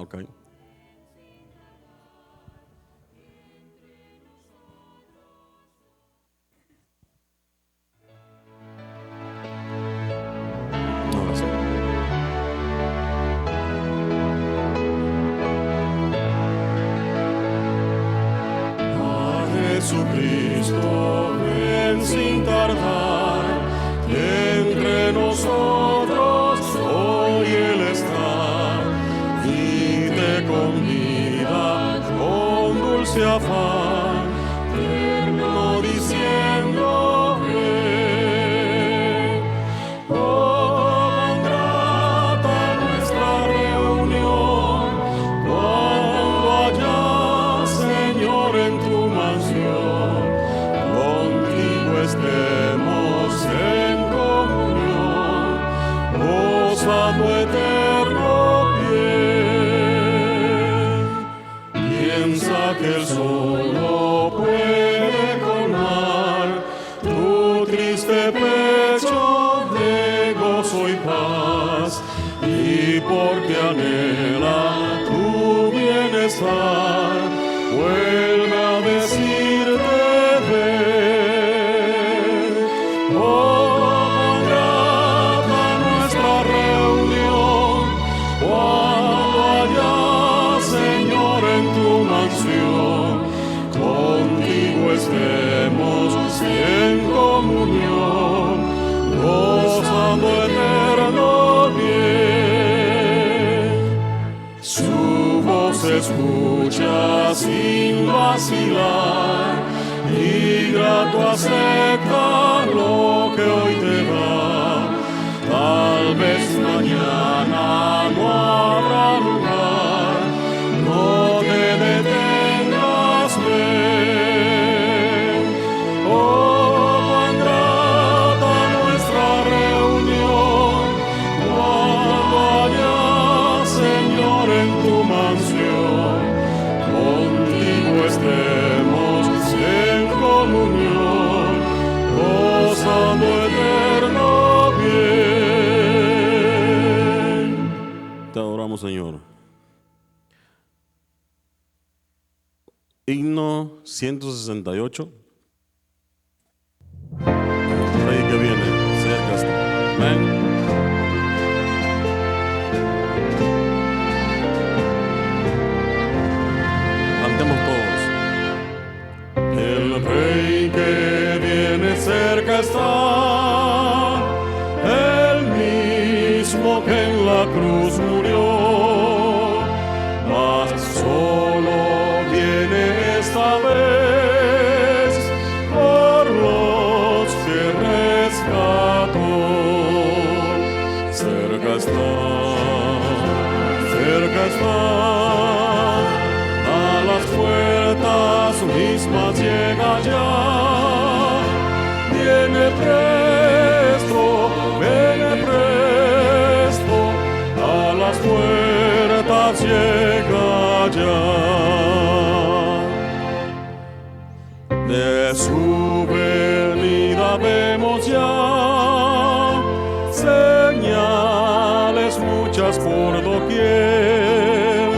Ok. Ahora sí. A Jesucristo ven sin tardar, entre nosotros hoy Él está y te convida con dulce afán, tierno diciendo ven. Oh, cuán grata nuestra reunión, cuando allá, Señor, en tu mansión, contigo estemos en comunión, gozando eterno bien. Piensa que el solo puede colmar tu triste pecho de gozo y paz, y porque anhela tu bienestar, vuelve a decirte ven. Oh, cuán grata nuestra reunión, cuando allá, Señor, en tu mansión, contigo estemos en comunión, gozando eterno bien. Su voz se escucha sin vacilar, y grato acepta lo que hoy te da. Tal vez mañana no habrá lugar, no te detengas, ven. Oh, cuán grata nuestra reunión, cuando allá, Señor, en tu mansión, contigo estemos en comunión, gozando eterno bien. Te adoramos, Señor. Himno 168. Rey que viene, cerca está. Amén. Cantemos todos. El Rey que viene cerca está, el mismo que en la cruz murió, mas solo viene esta vez por los que rescató. Cerca está, a las puertas mismas llega ya. Viene presto, a las puertas llega ya. De su venida vemos ya señales muchas por doquier,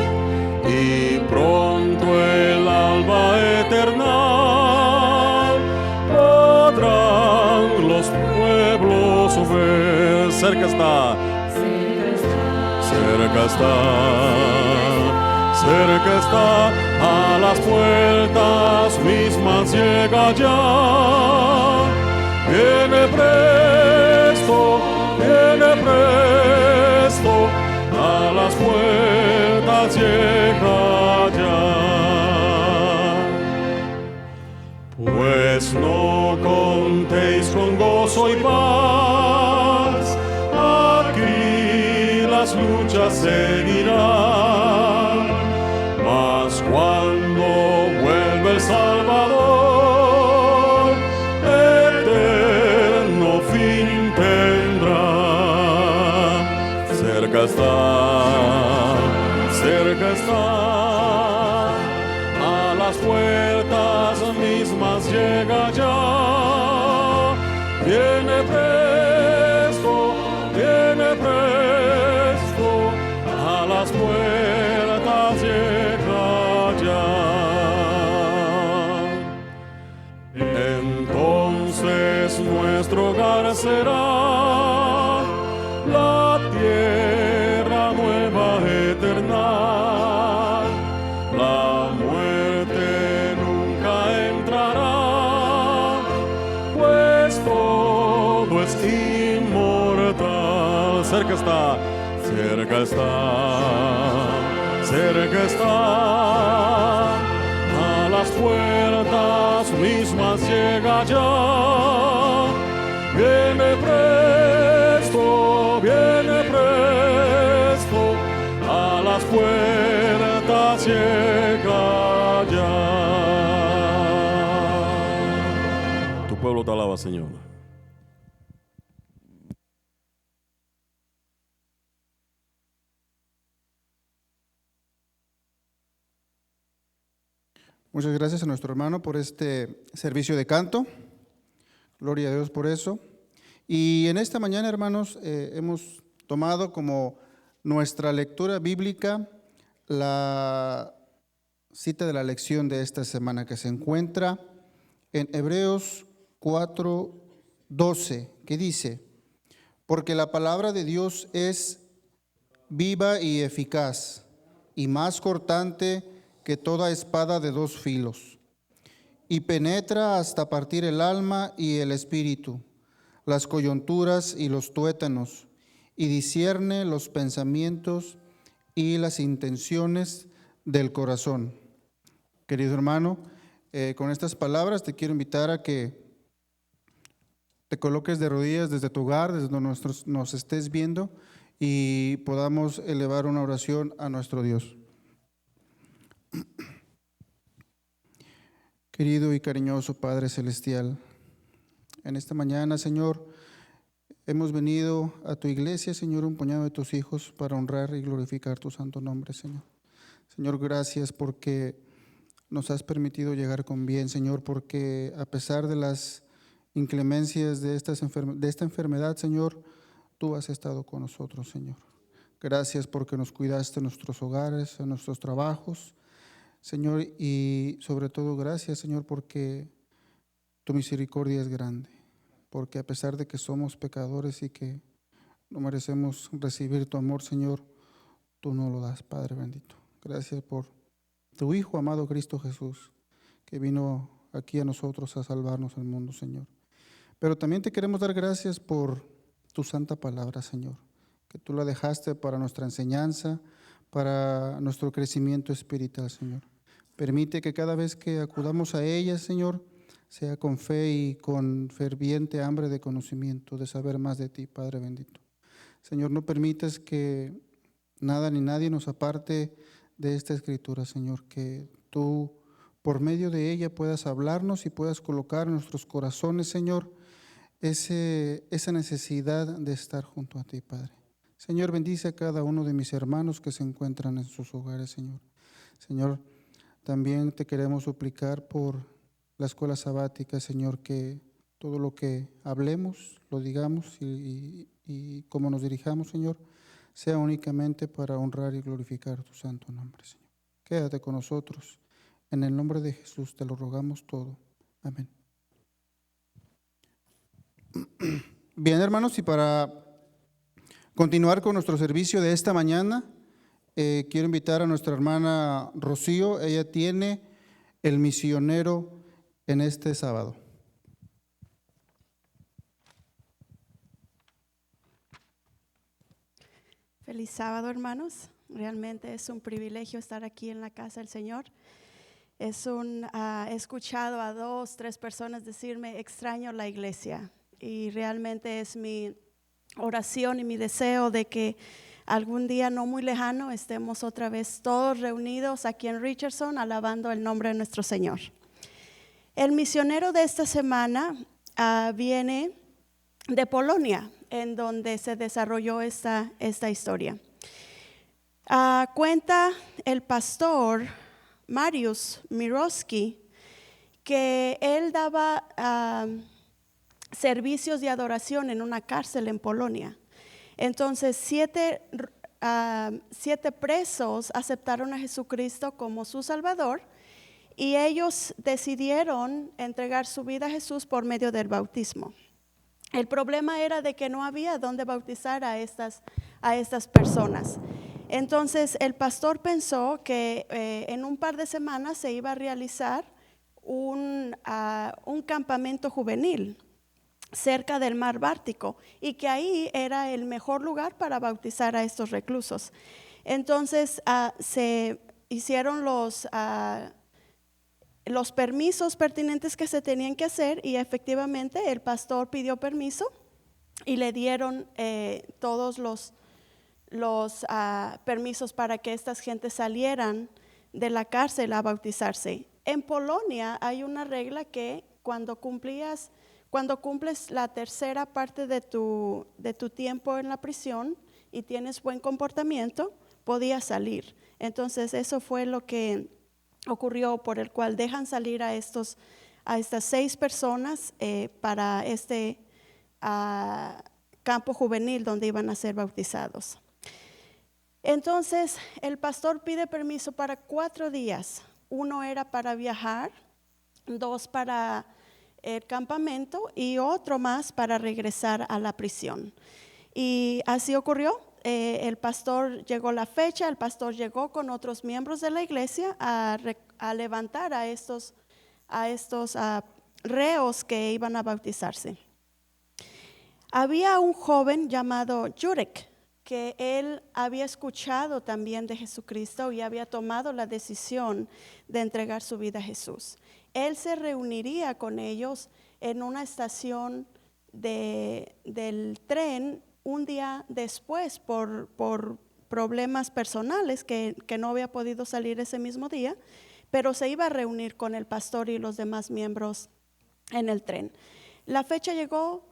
y pronto el alba eterna podrán los pueblos ver. Cerca está. Cerca está, a las puertas mismas llega ya. Viene presto, a las puertas llega ya. Pues no contéis con gozo y paz, aquí las luchas seguirán, mas cuando vuelve el Salvador, eterno fin tendrá. Cerca está, a las puertas mismas llega ya. Viene presto, a las puertas está, cerca está, cerca está. A las puertas mismas llega ya. Viene presto, a las puertas llega ya. Tu pueblo te alaba, Señor. Muchas gracias a nuestro hermano por este servicio de canto. Gloria a Dios por eso. Y en esta mañana, hermanos, hemos tomado como nuestra lectura bíblica la cita de la lección de esta semana, que se encuentra en Hebreos 4:12, que dice: porque la palabra de Dios es viva y eficaz, y más cortante que toda espada de dos filos, y penetra hasta partir el alma y el espíritu, las coyunturas y los tuétanos, y discierne los pensamientos y las intenciones del corazón. Querido hermano, con estas palabras te quiero invitar a que te coloques de rodillas desde tu hogar, desde donde nos estés viendo, y podamos elevar una oración a nuestro Dios. Querido y cariñoso Padre Celestial, en esta mañana, Señor, hemos venido a tu iglesia, Señor, un puñado de tus hijos para honrar y glorificar tu santo nombre, Señor. Señor, gracias porque nos has permitido llegar con bien, Señor, porque a pesar de las inclemencias de esta enfermedad, Señor, tú has estado con nosotros, Señor. Gracias porque nos cuidaste en nuestros hogares, en nuestros trabajos, Señor, y sobre todo gracias, Señor, porque tu misericordia es grande, porque a pesar de que somos pecadores y que no merecemos recibir tu amor, Señor, tú no lo das, Padre bendito. Gracias por tu Hijo amado Cristo Jesús, que vino aquí a nosotros a salvarnos del mundo, Señor. Pero también te queremos dar gracias por tu santa palabra, Señor, que tú la dejaste para nuestra enseñanza, para nuestro crecimiento espiritual, Señor. Permite que cada vez que acudamos a ella, Señor, sea con fe y con ferviente hambre de conocimiento, de saber más de ti, Padre bendito. Señor, no permitas que nada ni nadie nos aparte de esta escritura, Señor, que tú por medio de ella puedas hablarnos y puedas colocar en nuestros corazones, Señor, esa necesidad de estar junto a ti, Padre. Señor, bendice a cada uno de mis hermanos que se encuentran en sus hogares, Señor. Señor, también te queremos suplicar por la escuela sabática, Señor, que todo lo que hablemos, lo digamos y cómo nos dirijamos, Señor, sea únicamente para honrar y glorificar tu santo nombre, Señor. Quédate con nosotros. En el nombre de Jesús te lo rogamos todo. Amén. Bien, hermanos, y para continuar con nuestro servicio de esta mañana, quiero invitar a nuestra hermana Rocío. Ella tiene el misionero en este sábado. Feliz sábado, hermanos. Realmente es un privilegio estar aquí en la casa del Señor. He escuchado a 2, 3 personas decirme: extraño la iglesia, y realmente es mi oración y mi deseo de que algún día no muy lejano estemos otra vez todos reunidos aquí en Richardson alabando el nombre de nuestro Señor. El misionero de esta semana viene de Polonia, en donde se desarrolló esta historia. Cuenta el pastor Mariusz Mirowski que él daba servicios de adoración en una cárcel en Polonia. Entonces 7 presos aceptaron a Jesucristo como su Salvador, y ellos decidieron entregar su vida a Jesús por medio del bautismo. El problema era de que no había dónde bautizar a estas personas. Entonces el pastor pensó que en un par de semanas se iba a realizar un campamento juvenil. cerca del mar Báltico, y que ahí era el mejor lugar para bautizar a estos reclusos. Entonces se hicieron los permisos pertinentes que se tenían que hacer, y efectivamente el pastor pidió permiso y le dieron todos los permisos para que estas gentes salieran de la cárcel a bautizarse. En Polonia hay una regla que cuando cumples la tercera parte de tu tiempo en la prisión y tienes buen comportamiento, podías salir. Entonces eso fue lo que ocurrió, por el cual dejan salir a estas 6 personas para este campo juvenil donde iban a ser bautizados. Entonces el pastor pide permiso para 4 días. 1 era para viajar, 2 para el campamento y otro más para regresar a la prisión. Y así ocurrió. El pastor llegó la fecha, el pastor llegó con otros miembros de la iglesia a levantar a estos reos que iban a bautizarse. Había un joven llamado Jurek, que él había escuchado también de Jesucristo y había tomado la decisión de entregar su vida a Jesús. Él se reuniría con ellos en una estación del tren un día después por problemas personales que no había podido salir ese mismo día, pero se iba a reunir con el pastor y los demás miembros en el tren. La fecha llegó,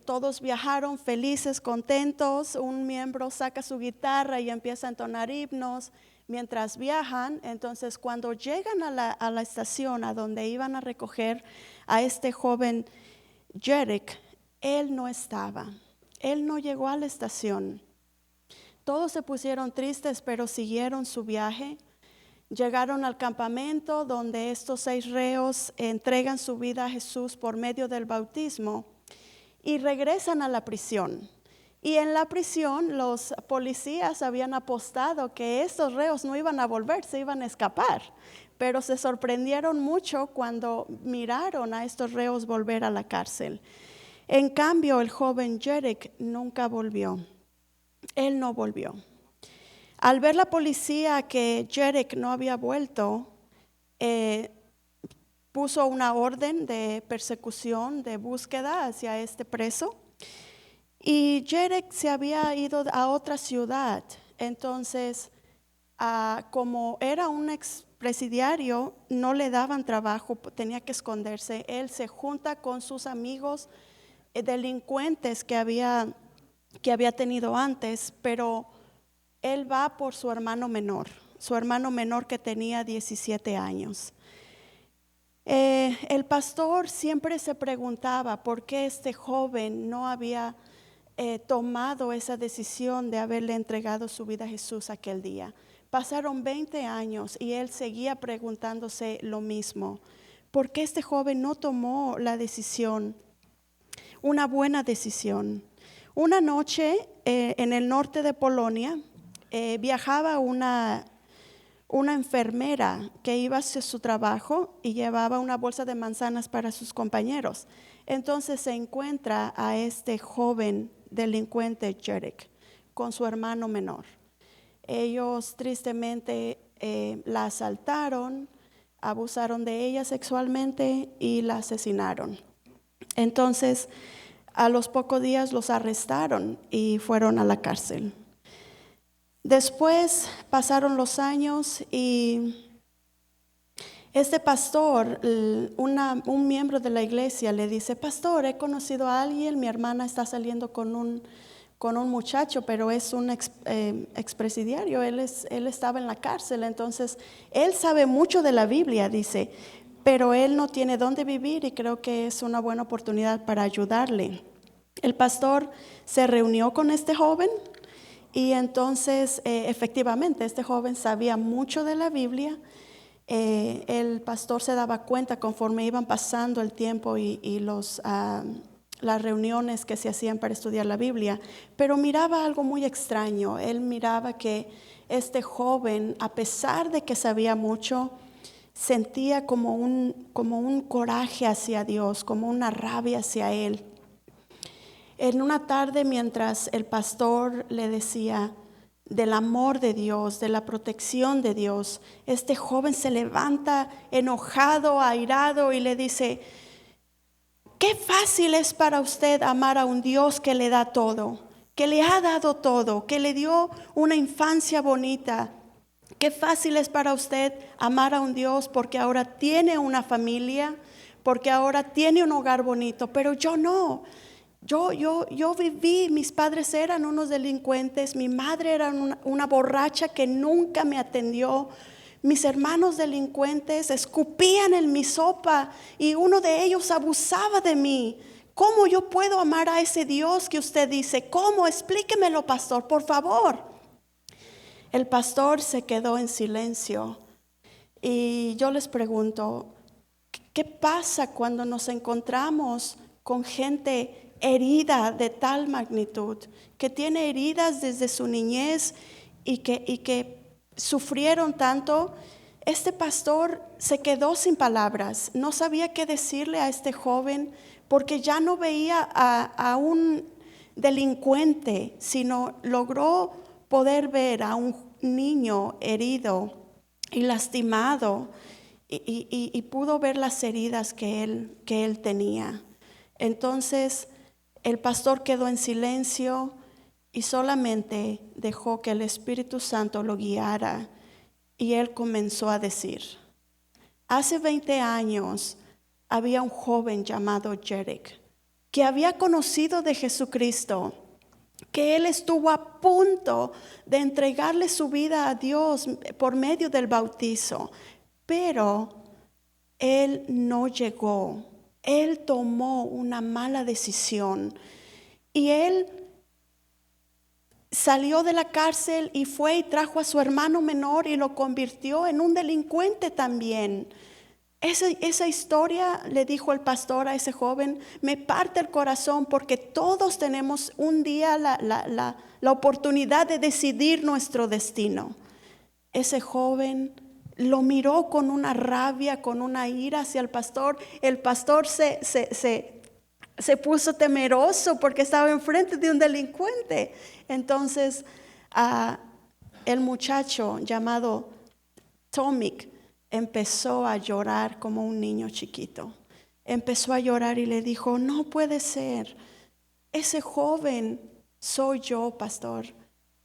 todos viajaron felices, contentos. Un miembro saca su guitarra y empieza a entonar himnos mientras viajan. Entonces cuando llegan a la estación a donde iban a recoger a este joven Jurek, él no estaba. Él no llegó a la estación. Todos se pusieron tristes, pero siguieron su viaje. Llegaron al campamento donde estos 6 reos entregan su vida a Jesús por medio del bautismo y regresan a la prisión. Y en la prisión los policías habían apostado que estos reos no iban a volver, se iban a escapar. Pero se sorprendieron mucho cuando miraron a estos reos volver a la cárcel. En cambio, el joven Jurek nunca volvió. Él no volvió. Al ver la policía que Jurek no había vuelto, puso una orden de persecución, de búsqueda hacia este preso. Y Jurek se había ido a otra ciudad. Entonces, como era un expresidiario, no le daban trabajo, tenía que esconderse. Él se junta con sus amigos delincuentes que había tenido antes, pero él va por su hermano menor que tenía 17 años. El pastor siempre se preguntaba por qué este joven no había tomado esa decisión de haberle entregado su vida a Jesús aquel día. Pasaron 20 años y él seguía preguntándose lo mismo. ¿Por qué este joven no tomó la decisión? Una buena decisión. Una noche en el norte de Polonia viajaba una enfermera que iba hacia su trabajo y llevaba una bolsa de manzanas para sus compañeros. Entonces se encuentra a este joven delincuente Jurek con su hermano menor. Ellos tristemente la asaltaron, abusaron de ella sexualmente y la asesinaron. Entonces, a los pocos días los arrestaron y fueron a la cárcel. Después pasaron los años y este pastor, un miembro de la iglesia, le dice: pastor, he conocido a alguien, mi hermana está saliendo con un muchacho, pero es un expresidiario, él estaba en la cárcel, entonces él sabe mucho de la Biblia, dice, pero él no tiene dónde vivir y creo que es una buena oportunidad para ayudarle. El pastor se reunió con este joven y entonces efectivamente este joven sabía mucho de la Biblia. El pastor se daba cuenta conforme iban pasando el tiempo y las reuniones que se hacían para estudiar la Biblia, pero miraba algo muy extraño. Él miraba que este joven, a pesar de que sabía mucho, sentía como un coraje hacia Dios, como una rabia hacia Él. En una tarde, mientras el pastor le decía del amor de Dios, de la protección de Dios, este joven se levanta enojado, airado y le dice: qué fácil es para usted amar a un Dios que le da todo, que le ha dado todo, que le dio una infancia bonita. Qué fácil es para usted amar a un Dios porque ahora tiene una familia, porque ahora tiene un hogar bonito, pero yo no. Yo viví, mis padres eran unos delincuentes, mi madre era una borracha que nunca me atendió, mis hermanos delincuentes escupían en mi sopa y uno de ellos abusaba de mí. ¿Cómo yo puedo amar a ese Dios que usted dice? ¿Cómo? Explíquemelo, pastor, por favor. El pastor se quedó en silencio y yo les pregunto, ¿qué pasa cuando nos encontramos con gente herida de tal magnitud, que tiene heridas desde su niñez y que sufrieron tanto? Este pastor se quedó sin palabras, no sabía qué decirle a este joven porque ya no veía a un delincuente, sino logró poder ver a un niño herido y lastimado y pudo ver las heridas que él tenía. Entonces el pastor quedó en silencio y solamente dejó que el Espíritu Santo lo guiara, y él comenzó a decir: hace 20 años había un joven llamado Jerick que había conocido de Jesucristo, que él estuvo a punto de entregarle su vida a Dios por medio del bautizo, pero él no llegó. Él tomó una mala decisión y él salió de la cárcel y fue y trajo a su hermano menor y lo convirtió en un delincuente también. Esa historia, le dijo el pastor a ese joven, me parte el corazón porque todos tenemos un día la oportunidad de decidir nuestro destino. Ese joven lo miró con una rabia, con una ira hacia el pastor. El pastor se puso temeroso porque estaba enfrente de un delincuente. Entonces el muchacho llamado Tomic empezó a llorar como un niño chiquito. Empezó a llorar y le dijo: no puede ser, ese joven soy yo, pastor.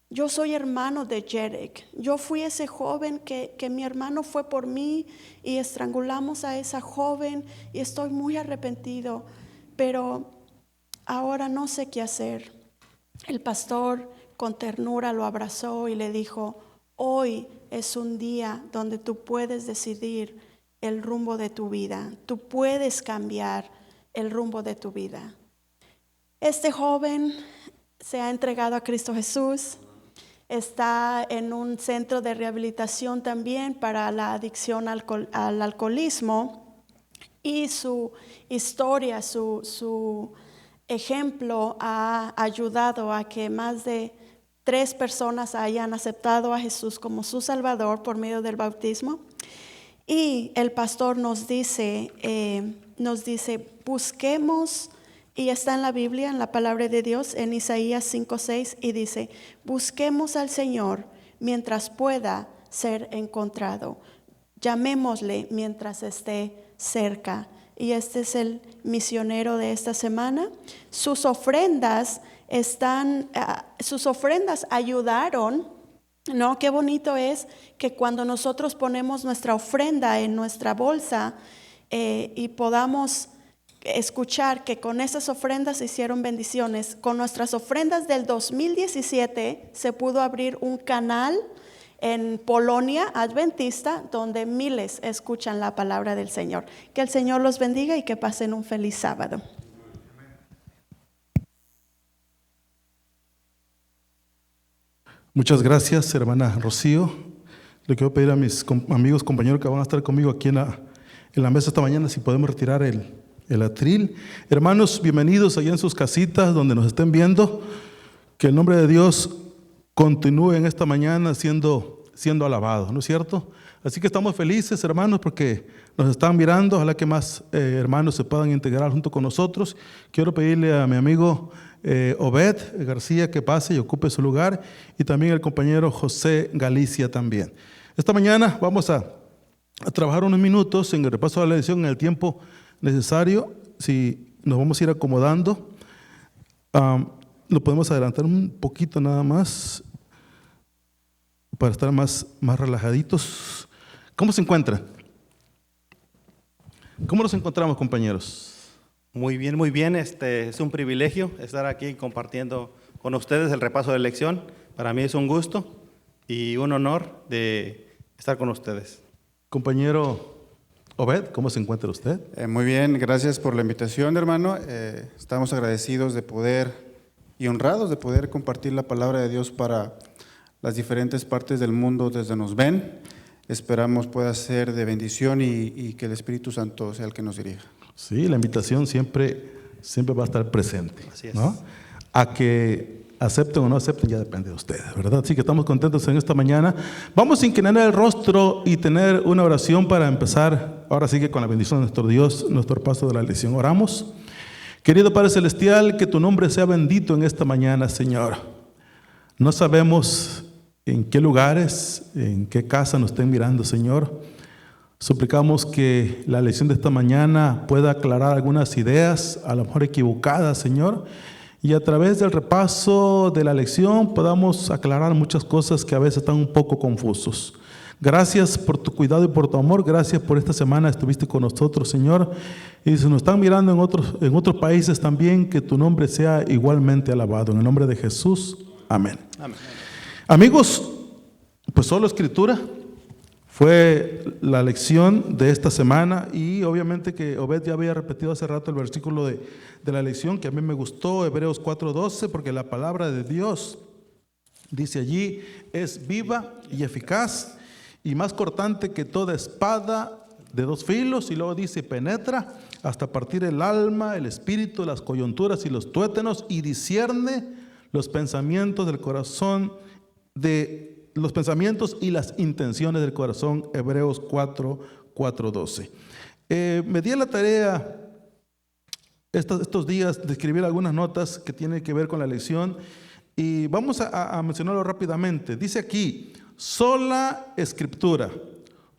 Yo soy hermano de Jerick. Yo fui ese joven que mi hermano fue por mí y estrangulamos a esa joven y estoy muy arrepentido, pero ahora no sé qué hacer. El pastor con ternura lo abrazó y le dijo: hoy es un día donde tú puedes decidir el rumbo de tu vida. Tú puedes cambiar el rumbo de tu vida. Este joven se ha entregado a Cristo Jesús. Está en un centro de rehabilitación también para la adicción al alcoholismo, y su historia, su ejemplo ha ayudado a que más de 3 personas hayan aceptado a Jesús como su Salvador por medio del bautismo. Y el pastor nos dice, busquemos. Y está en la Biblia, en la palabra de Dios, en Isaías 5:6, y dice: busquemos al Señor mientras pueda ser encontrado. Llamémosle mientras esté cerca. Y este es el misionero de esta semana. Sus ofrendas ayudaron, ¿no? Qué bonito es que cuando nosotros ponemos nuestra ofrenda en nuestra bolsa y podamos escuchar que con esas ofrendas se hicieron bendiciones. Con nuestras ofrendas del 2017 se pudo abrir un canal en Polonia adventista donde miles escuchan la palabra del Señor. Que el Señor los bendiga y que pasen un feliz sábado. Muchas gracias, hermana Rocío. Le quiero pedir a mis amigos, compañeros que van a estar conmigo aquí en la mesa esta mañana, si podemos retirar el atril. Hermanos, bienvenidos allá en sus casitas donde nos estén viendo. Que el nombre de Dios continúe en esta mañana siendo siendo alabado, ¿no es cierto? Así que estamos felices, hermanos, porque nos están mirando. Ojalá que más hermanos se puedan integrar junto con nosotros. Quiero pedirle a mi amigo Obed García que pase y ocupe su lugar, y también el compañero José Galicia también. Esta mañana vamos a trabajar unos minutos en el repaso de la lección en el tiempo necesario. Si nos vamos a ir acomodando, lo podemos adelantar un poquito nada más para estar más relajaditos. ¿Cómo se encuentran? ¿Cómo nos encontramos, compañeros? Muy bien, muy bien. Es un privilegio estar aquí compartiendo con ustedes el repaso de la lección. Para mí es un gusto y un honor de estar con ustedes. Compañero Obed, ¿cómo se encuentra usted? Muy bien, gracias por la invitación, hermano. Estamos agradecidos de poder y honrados de poder compartir la palabra de Dios para las diferentes partes del mundo desde nos ven. Esperamos pueda ser de bendición y que el Espíritu Santo sea el que nos dirija. Sí, la invitación siempre va a estar presente, Así es. ¿no? A que acepten o no acepten ya depende de ustedes, ¿verdad? Así que estamos contentos en esta mañana. Vamos a inclinar el rostro y tener una oración para empezar. Ahora sigue con la bendición de nuestro Dios, nuestro paso de la lección. Oramos. Querido Padre Celestial, que tu nombre sea bendito en esta mañana, Señor. No sabemos en qué lugares, en qué casa nos estén mirando, Señor. Suplicamos que la lección de esta mañana pueda aclarar algunas ideas, a lo mejor equivocadas, Señor, y a través del repaso de la lección podamos aclarar muchas cosas que a veces están un poco confusos. Gracias por tu cuidado y por tu amor. Gracias por esta semana estuviste con nosotros, Señor. Y si nos están mirando en otros países también, que tu nombre sea igualmente alabado. En el nombre de Jesús, amén. Amén. Amigos, pues solo escritura fue la lección de esta semana, y obviamente que Obed ya había repetido hace rato el versículo de la lección que a mí me gustó, Hebreos 4:12, porque la palabra de Dios, dice allí, es viva y eficaz y más cortante que toda espada de dos filos, y luego dice penetra hasta partir el alma, el espíritu, las coyunturas y los tuétanos, y discierne los pensamientos del corazón, de los pensamientos y las intenciones del corazón. Hebreos 4:12. Me di a la tarea estos días de escribir algunas notas que tienen que ver con la lección, y vamos a mencionarlo rápidamente. Dice aquí, sola escritura,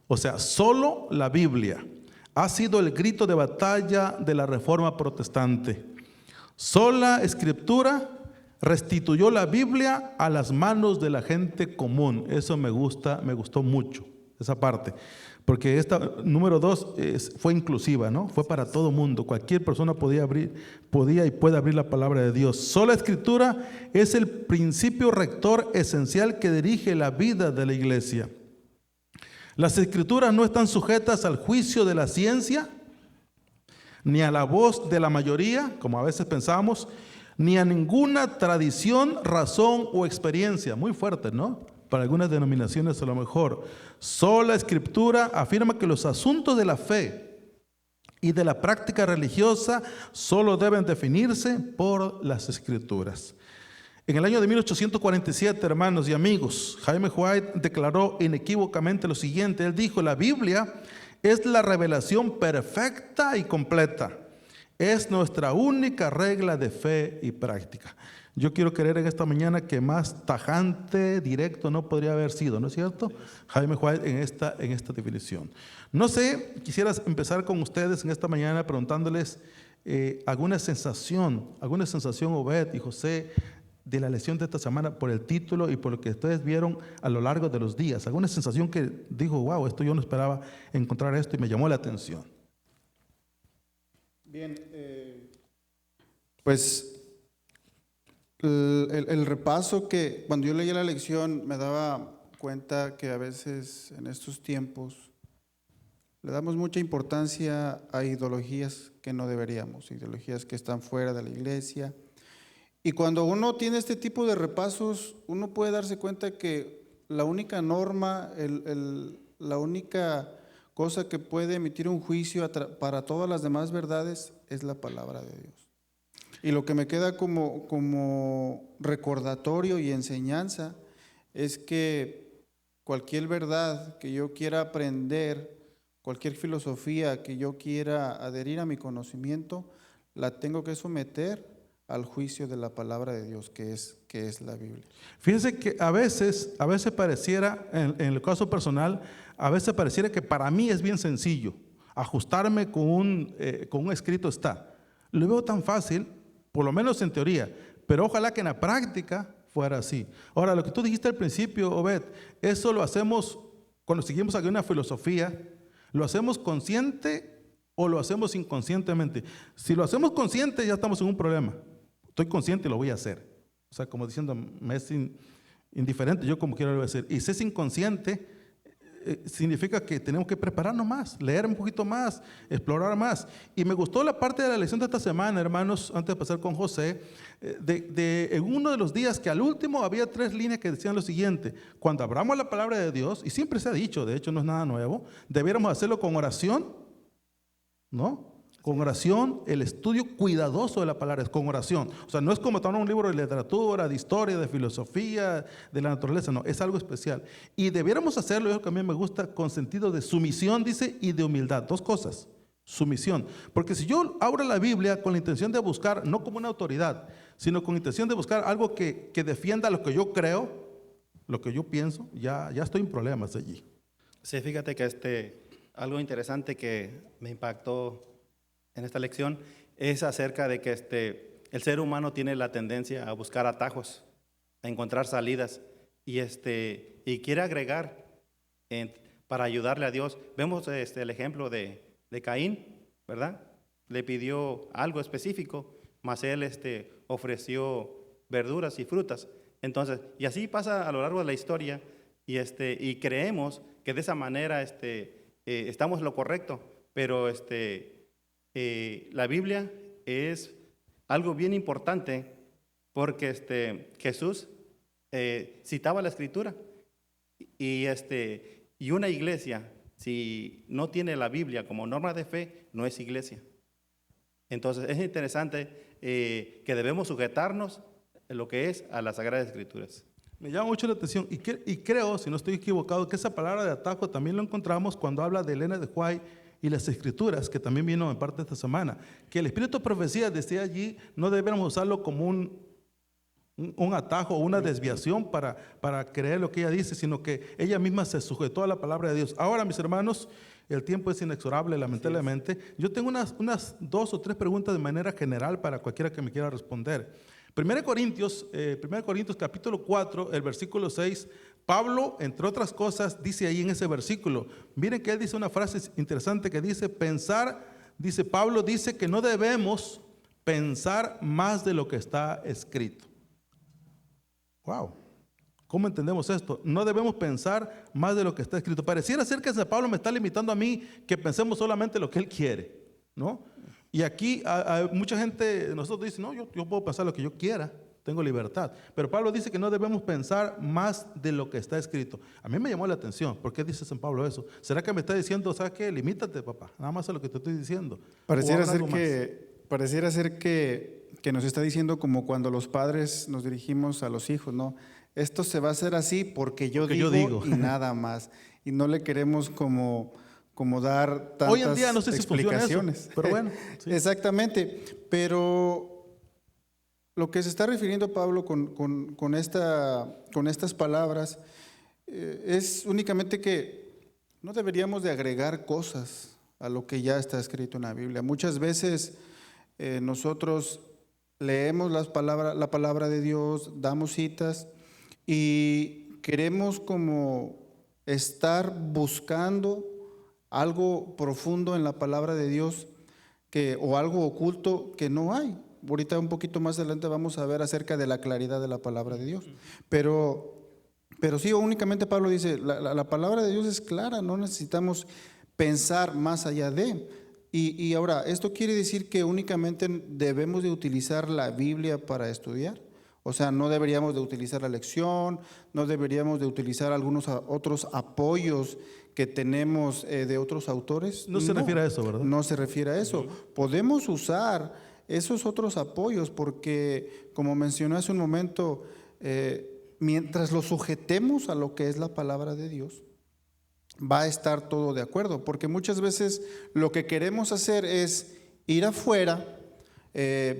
o sea, solo la Biblia, ha sido el grito de batalla de la Reforma Protestante. Sola escritura restituyó la Biblia a las manos de la gente común. Eso me gustó mucho, esa parte. Porque esta, número 2, fue inclusiva, ¿no? Fue para todo mundo. Cualquier persona podía y puede abrir la palabra de Dios. Sola escritura es el principio rector esencial que dirige la vida de la iglesia. Las escrituras no están sujetas al juicio de la ciencia, ni a la voz de la mayoría, como a veces pensamos, ni a ninguna tradición, razón o experiencia. Muy fuerte, ¿no? Para algunas denominaciones a lo mejor. Sola escritura afirma que los asuntos de la fe y de la práctica religiosa solo deben definirse por las escrituras. En el año de 1847, hermanos y amigos, Jaime White declaró inequívocamente lo siguiente. Él dijo, la Biblia es la revelación perfecta y completa. Es nuestra única regla de fe y práctica. Yo quiero creer en esta mañana que más tajante, directo no podría haber sido, ¿no es cierto? Jaime White en esta definición. No sé, quisiera empezar con ustedes en esta mañana preguntándoles alguna sensación, Obed y José, de la lección de esta semana por el título y por lo que ustedes vieron a lo largo de los días. Alguna sensación que dijo, wow, esto yo no esperaba encontrar esto y me llamó la atención. Bien, pues el repaso que cuando yo leía la lección me daba cuenta que a veces en estos tiempos le damos mucha importancia a ideologías que no deberíamos, ideologías que están fuera de la iglesia. Y cuando uno tiene este tipo de repasos, uno puede darse cuenta que la única norma, la única cosa que puede emitir un juicio para todas las demás verdades es la palabra de Dios. Y lo que me queda como recordatorio y enseñanza es que cualquier verdad que yo quiera aprender, cualquier filosofía que yo quiera adherir a mi conocimiento, la tengo que someter al juicio de la palabra de Dios, que es la Biblia. Fíjense que a veces pareciera, en el caso personal, a veces pareciera que para mí es bien sencillo ajustarme con un escrito está. Lo veo tan fácil, por lo menos en teoría, pero ojalá que en la práctica fuera así. Ahora, lo que tú dijiste al principio, Obed, eso lo hacemos cuando seguimos alguna filosofía, ¿lo hacemos consciente o lo hacemos inconscientemente? Si lo hacemos consciente, ya estamos en un problema. Estoy consciente y lo voy a hacer. O sea, como diciendo, me es indiferente, yo como quiera lo voy a hacer. Y si es inconsciente, significa que tenemos que prepararnos más, leer un poquito más, explorar más. Y me gustó la parte de la lección de esta semana, hermanos, antes de pasar con José, en uno de los días que al último había 3 líneas que decían lo siguiente: cuando abramos la palabra de Dios, y siempre se ha dicho, de hecho no es nada nuevo, debiéramos hacerlo con oración, ¿no? Con oración, el estudio cuidadoso de la palabra es con oración. O sea, no es como tomar un libro de literatura, de historia, de filosofía, de la naturaleza, no, es algo especial. Y debiéramos hacerlo, yo que a mí me gusta, con sentido de sumisión, dice, y de humildad. 2 cosas, sumisión. Porque si yo abro la Biblia con la intención de buscar, no como una autoridad, sino con intención de buscar algo que defienda lo que yo creo, lo que yo pienso, ya estoy en problemas allí. Sí, fíjate que algo interesante que me impactó en esta lección es acerca de que el ser humano tiene la tendencia a buscar atajos, a encontrar salidas y quiere agregar para ayudarle a Dios. Vemos el ejemplo de Caín, ¿verdad? Le pidió algo específico, mas él ofreció verduras y frutas. Entonces, y así pasa a lo largo de la historia y creemos que de esa manera estamos en lo correcto, pero la Biblia es algo bien importante porque Jesús citaba la Escritura y una iglesia, si no tiene la Biblia como norma de fe, no es iglesia. Entonces es interesante que debemos sujetarnos en lo que es a las Sagradas Escrituras. Me llama mucho la atención y creo, si no estoy equivocado, que esa palabra de atajo también lo encontramos cuando habla de Elena de White y las Escrituras, que también vino en parte de esta semana, que el Espíritu de Profecía decía allí, no debemos usarlo como un atajo o una desviación para creer lo que ella dice, sino que ella misma se sujetó a la palabra de Dios. Ahora, mis hermanos, el tiempo es inexorable, lamentablemente. Yo tengo unas 2 o 3 preguntas de manera general para cualquiera que me quiera responder. 1 Corintios capítulo 4, el versículo 6, Pablo, entre otras cosas, dice ahí en ese versículo, miren que él dice una frase interesante que dice, Pablo dice que no debemos pensar más de lo que está escrito. Wow, ¿cómo entendemos esto? No debemos pensar más de lo que está escrito. Pareciera ser que ese Pablo me está limitando a mí que pensemos solamente lo que él quiere, ¿no? Y aquí hay mucha gente, nosotros dicen, no, yo puedo pensar lo que yo quiera, tengo libertad. Pero Pablo dice que no debemos pensar más de lo que está escrito. A mí me llamó la atención, ¿por qué dice San Pablo eso? ¿Será que me está diciendo, sabes qué? Limítate, papá, nada más a lo que te estoy diciendo. Pareciera ser que nos está diciendo como cuando los padres nos dirigimos a los hijos, ¿no? Esto se va a hacer así porque yo digo y nada más. Y no le queremos como dar tantas hoy en día no sé si explicaciones. Eso, pero bueno. Sí. Exactamente, pero lo que se está refiriendo Pablo con estas palabras es únicamente que no deberíamos de agregar cosas a lo que ya está escrito en la Biblia. Muchas veces nosotros leemos la palabra de Dios, damos citas y queremos como estar buscando algo profundo en la palabra de Dios o algo oculto que no hay. Ahorita un poquito más adelante vamos a ver acerca de la claridad de la palabra de Dios. Pero sí, únicamente Pablo dice, la palabra de Dios es clara, no necesitamos pensar más allá de. Y ahora, ¿esto quiere decir que únicamente debemos de utilizar la Biblia para estudiar? O sea, no deberíamos de utilizar la lección, no deberíamos de utilizar algunos otros apoyos que tenemos de otros autores. No se refiere a eso, ¿verdad? No se refiere a eso. Podemos usar esos otros apoyos porque, como mencioné hace un momento, mientras lo sujetemos a lo que es la palabra de Dios, va a estar todo de acuerdo, porque muchas veces lo que queremos hacer es ir afuera,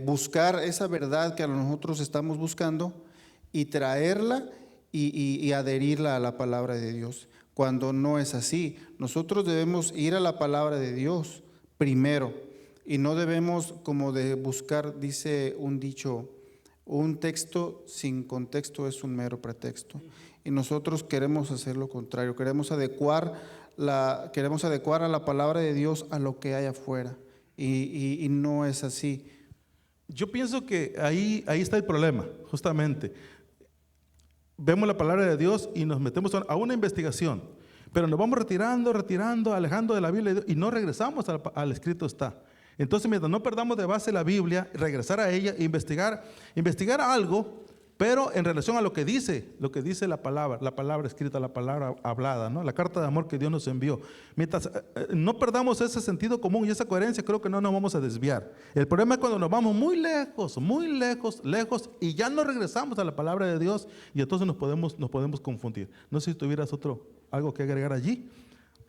buscar esa verdad que nosotros estamos buscando y traerla y adherirla a la palabra de Dios, cuando no es así. Nosotros debemos ir a la palabra de Dios primero y no debemos como de buscar, dice un dicho, un texto sin contexto es un mero pretexto. Y nosotros queremos hacer lo contrario, queremos adecuar a la palabra de Dios a lo que hay afuera. Y no es así. Yo pienso que ahí está el problema, justamente. Vemos la palabra de Dios y nos metemos a una investigación, pero nos vamos retirando, alejando de la Biblia y no regresamos al escrito está. Entonces, mientras no perdamos de base la Biblia, regresar a ella, investigar algo, pero en relación a lo que dice la palabra escrita, la palabra hablada, ¿no? La carta de amor que Dios nos envió. Mientras no perdamos ese sentido común y esa coherencia, creo que no nos vamos a desviar. El problema es cuando nos vamos muy lejos y ya no regresamos a la palabra de Dios y entonces nos podemos confundir. No sé si tuvieras algo que agregar allí.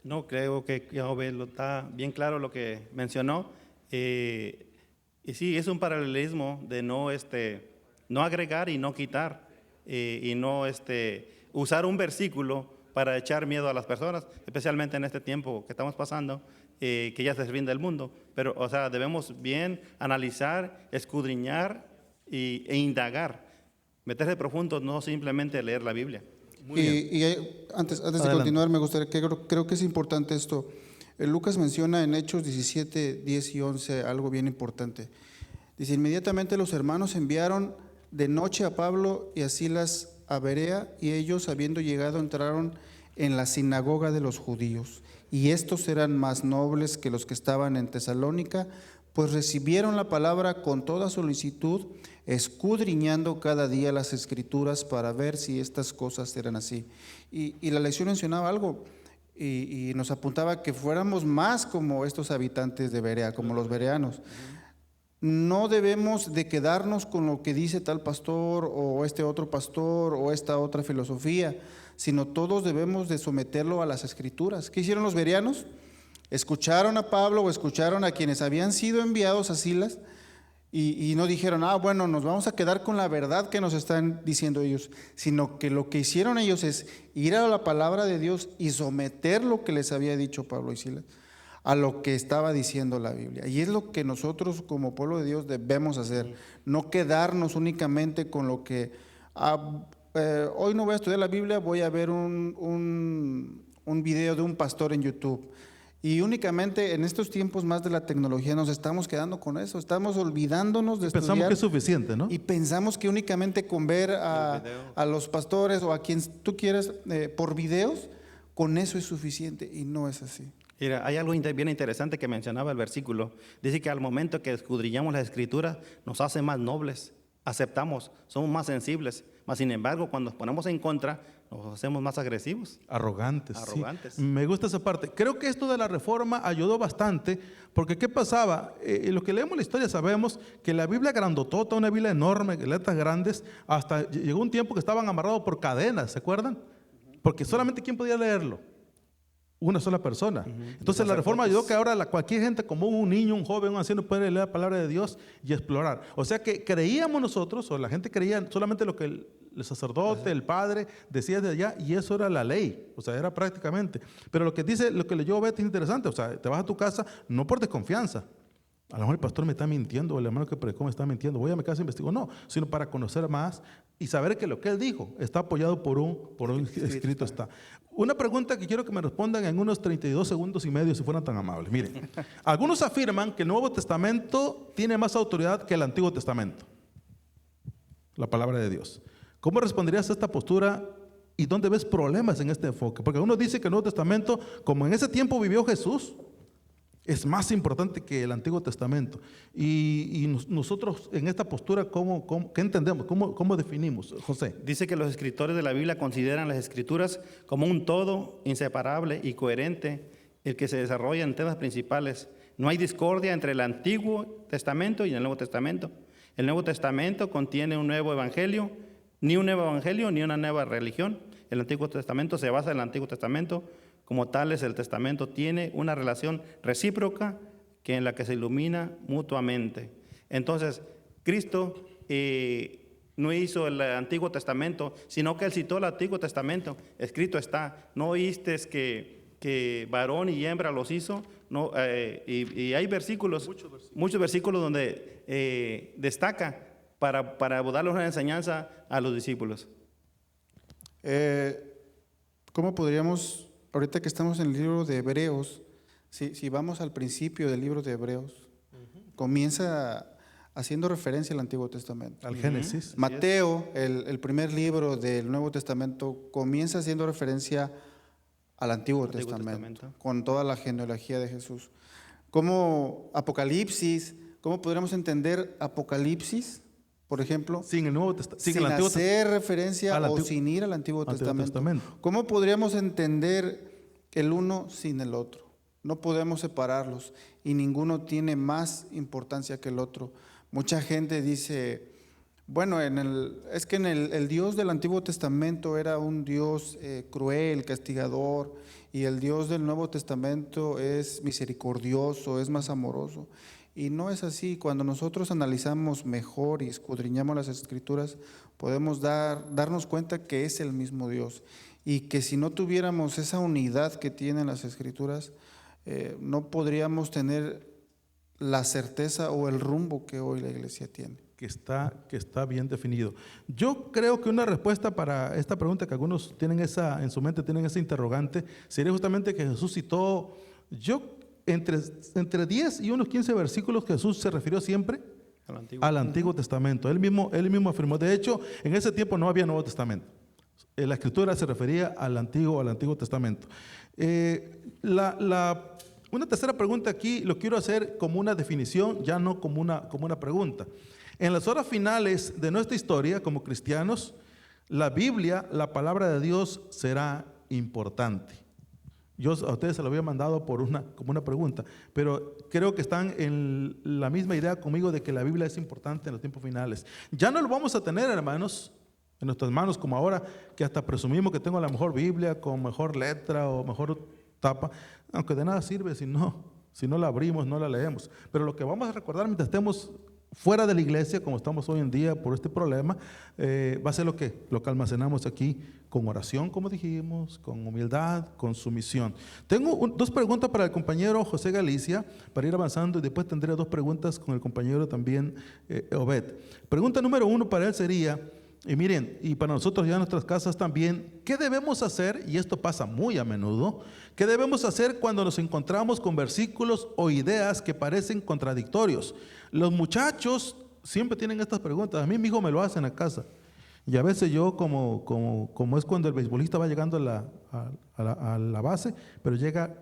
No, creo que ya está bien claro lo que mencionó. Y sí, es un paralelismo de no agregar y no quitar, y no usar un versículo para echar miedo a las personas, especialmente en este tiempo que estamos pasando, que ya se rinde el mundo. Pero, o sea, debemos bien analizar, escudriñar e indagar, meterse profundo, no simplemente leer la Biblia. Antes de continuar, me gustaría, creo que es importante esto. Lucas menciona en Hechos 17, 10 y 11 algo bien importante. Dice, inmediatamente los hermanos enviaron de noche a Pablo y a Silas a Berea, y ellos, habiendo llegado, entraron en la sinagoga de los judíos. Y estos eran más nobles que los que estaban en Tesalónica, pues recibieron la palabra con toda solicitud, escudriñando cada día las Escrituras para ver si estas cosas eran así. Y la lección mencionaba algo, y nos apuntaba que fuéramos más como estos habitantes de Berea, como los bereanos. No debemos de quedarnos con lo que dice tal pastor o este otro pastor o esta otra filosofía, sino todos debemos de someterlo a las Escrituras. ¿Qué hicieron los bereanos? Escucharon a Pablo o escucharon a quienes habían sido enviados a Silas y no dijeron, bueno, nos vamos a quedar con la verdad que nos están diciendo ellos, sino que lo que hicieron ellos es ir a la palabra de Dios y someter lo que les había dicho Pablo y Silas a lo que estaba diciendo la Biblia. Y es lo que nosotros como pueblo de Dios debemos hacer, no quedarnos únicamente con lo que hoy no voy a estudiar la Biblia, voy a ver un video de un pastor en YouTube. Y únicamente en estos tiempos más de la tecnología nos estamos quedando con eso, estamos olvidándonos de estudiar. Pensamos que es suficiente, ¿no? Y pensamos que únicamente con ver a los pastores o a quien tú quieras por videos, con eso es suficiente, y no es así. Mira, hay algo bien interesante que mencionaba el versículo. Dice que al momento que escudriñamos la Escritura nos hace más nobles, aceptamos, somos más sensibles. Mas sin embargo, cuando nos ponemos en contra, nos hacemos más agresivos. Arrogantes. Arrogantes. Sí. Me gusta esa parte. Creo que esto de la reforma ayudó bastante, porque ¿qué pasaba? Los que leemos la historia sabemos que la Biblia grandotota, una Biblia enorme, letras grandes, hasta llegó un tiempo que estaban amarrados por cadenas, ¿se acuerdan? Porque solamente ¿quién podía leerlo? Una sola persona. Entonces la reforma ayudó que ahora cualquier gente, como un niño, un joven, un anciano, puede leer la palabra de Dios y explorar. O sea que creíamos nosotros, o la gente creía solamente lo que el sacerdote, el padre decía de allá, y eso era la ley, o sea, era prácticamente. Pero lo que leyó Betty es interesante, o sea, te vas a tu casa no por desconfianza. A lo mejor el pastor me está mintiendo, o el hermano que predicó me está mintiendo, voy a mi casa e investigo. No, sino para conocer más y saber que lo que él dijo está apoyado por un escrito está. Una pregunta que quiero que me respondan en unos 32 segundos y medio, si fueran tan amables. Miren, algunos afirman que el Nuevo Testamento tiene más autoridad que el Antiguo Testamento, la palabra de Dios. ¿Cómo responderías a esta postura y dónde ves problemas en este enfoque? Porque uno dice que el Nuevo Testamento, como en ese tiempo vivió Jesús, es más importante que el Antiguo Testamento. Y nosotros en esta postura, ¿qué entendemos? ¿Cómo definimos, José? Dice que los escritores de la Biblia consideran las Escrituras como un todo inseparable y coherente, el que se desarrolla en temas principales. No hay discordia entre el Antiguo Testamento y el Nuevo Testamento. El Nuevo Testamento contiene un nuevo evangelio ni un nuevo evangelio, ni una nueva religión. El Antiguo Testamento se basa en el Antiguo Testamento. Como tales, el Testamento tiene una relación recíproca en la que se ilumina mutuamente. Entonces, Cristo no hizo el Antiguo Testamento, sino que Él citó el Antiguo Testamento. Escrito está, ¿no oíste que varón y hembra los hizo? No, y hay versículos, muchos versículos donde destaca para darles una enseñanza a los discípulos. ¿Cómo podríamos, ahorita que estamos en el libro de Hebreos, si vamos al principio del libro de Hebreos, comienza haciendo referencia al Antiguo Testamento. Al Génesis. Mateo, el primer libro del Nuevo Testamento, comienza haciendo referencia al Antiguo Testamento, con toda la genealogía de Jesús. ¿Cómo Apocalipsis, cómo podríamos entender Apocalipsis, por ejemplo, Sin el Nuevo Testamento. sin hacer referencia o sin ir al Antiguo Testamento? ¿Cómo podríamos entender el uno sin el otro? No podemos separarlos y ninguno tiene más importancia que el otro. Mucha gente dice, bueno, es que el Dios del Antiguo Testamento era un Dios cruel, castigador, y el Dios del Nuevo Testamento es misericordioso, es más amoroso. Y no es así. Cuando nosotros analizamos mejor y escudriñamos las Escrituras, podemos darnos cuenta que es el mismo Dios. Y que si no tuviéramos esa unidad que tienen las Escrituras, no podríamos tener la certeza o el rumbo que hoy la iglesia tiene. Que está bien definido. Yo creo que una respuesta para esta pregunta que algunos tienen en su mente, tienen esa interrogante, sería justamente que Jesús citó, entre 10 y unos 15 versículos que Jesús se refirió siempre al Antiguo Testamento. Él mismo afirmó, de hecho, en ese tiempo no había Nuevo Testamento. La Escritura se refería al Antiguo Testamento. Una tercera pregunta aquí lo quiero hacer como una definición, ya no como una pregunta. En las horas finales de nuestra historia como cristianos, la Biblia, la palabra de Dios, será importante. Yo a ustedes se lo había mandado como una pregunta, pero creo que están en la misma idea conmigo de que la Biblia es importante en los tiempos finales. Ya no lo vamos a tener, hermanos, en nuestras manos como ahora, que hasta presumimos que tengo la mejor Biblia con mejor letra o mejor tapa, aunque de nada sirve si no la abrimos, no la leemos. Pero lo que vamos a recordar mientras estemos fuera de la iglesia, como estamos hoy en día por este problema, va a ser lo que almacenamos aquí con oración, como dijimos, con humildad, con sumisión. Tengo dos preguntas para el compañero José Galicia, para ir avanzando, y después tendré dos preguntas con el compañero también Obed. Pregunta número 1 para él sería, y miren, y para nosotros ya en nuestras casas también, ¿qué debemos hacer? Y esto pasa muy a menudo. ¿Qué debemos hacer cuando nos encontramos con versículos o ideas que parecen contradictorios? Los muchachos siempre tienen estas preguntas. A mí mi hijo me lo hace en la casa. Y a veces yo, como es cuando el beisbolista va llegando a la base, pero llega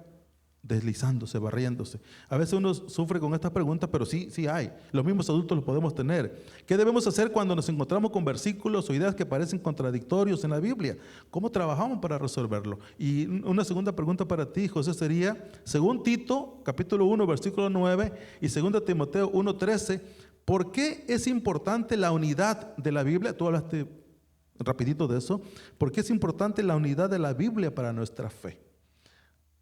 deslizándose, barriéndose. A veces uno sufre con estas preguntas, pero sí hay. Los mismos adultos los podemos tener. ¿Qué debemos hacer cuando nos encontramos con versículos o ideas que parecen contradictorios en la Biblia? ¿Cómo trabajamos para resolverlo? Y una segunda pregunta para ti, José, sería, según Tito, capítulo 1, versículo 9, y 2 Timoteo 1, 13, ¿por qué es importante la unidad de la Biblia? Tú hablaste rapidito de eso. ¿Por qué es importante la unidad de la Biblia para nuestra fe?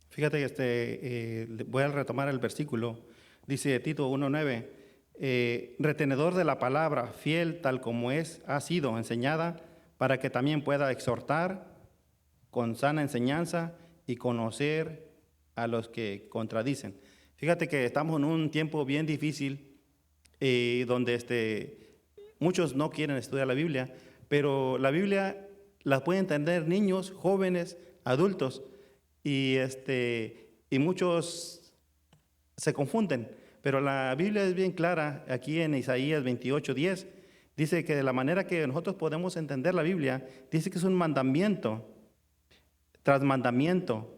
Fíjate que voy a retomar el versículo. Dice Tito 1:9, retenedor de la palabra, fiel tal como ha sido enseñada, para que también pueda exhortar con sana enseñanza y conocer a los que contradicen. Fíjate que estamos en un tiempo bien difícil, donde muchos no quieren estudiar la Biblia, pero la Biblia la pueden entender niños, jóvenes, adultos. Y muchos se confunden, pero la Biblia es bien clara. Aquí en Isaías 28:10 dice que de la manera que nosotros podemos entender la Biblia, dice que es un mandamiento tras mandamiento,